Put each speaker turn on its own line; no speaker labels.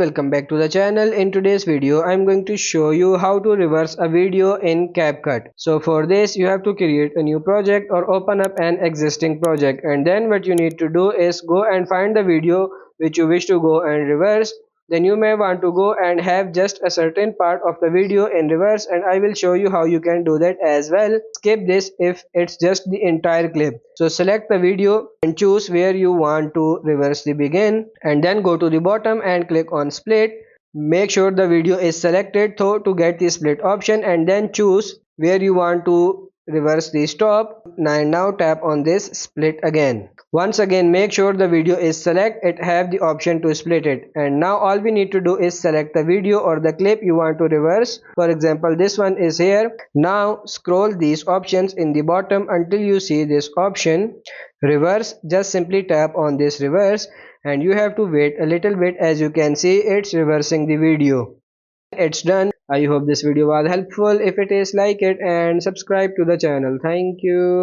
welcome back to the channel. In today's video I'm going to show you how to reverse a video in CapCut. So for this you have to create a new project or open up an existing project, and then what you need to do is go and find the video which you wish to go and reverse. Then you may want to go and have just a certain part of the video in reverse, and I will show you how you can do that as well. Skip this if it's just the entire clip. So select the video and choose where you want to reverse the begin, and then go to the bottom and click on split. Make sure the video is selected though to get the split option, and then choose where you want to reverse the stop. Now tap on this split again. Once again make sure the video is select, it have the option to split it, and now all we need to do is select the video or the clip you want to reverse. For example, this one is here. Now scroll these options in the bottom until you see this option reverse. Just simply tap on this reverse, and you have to wait a little bit. As you can see, it's reversing the video. It's done. I hope this video was helpful. If it is, like it and subscribe to the channel. Thank you.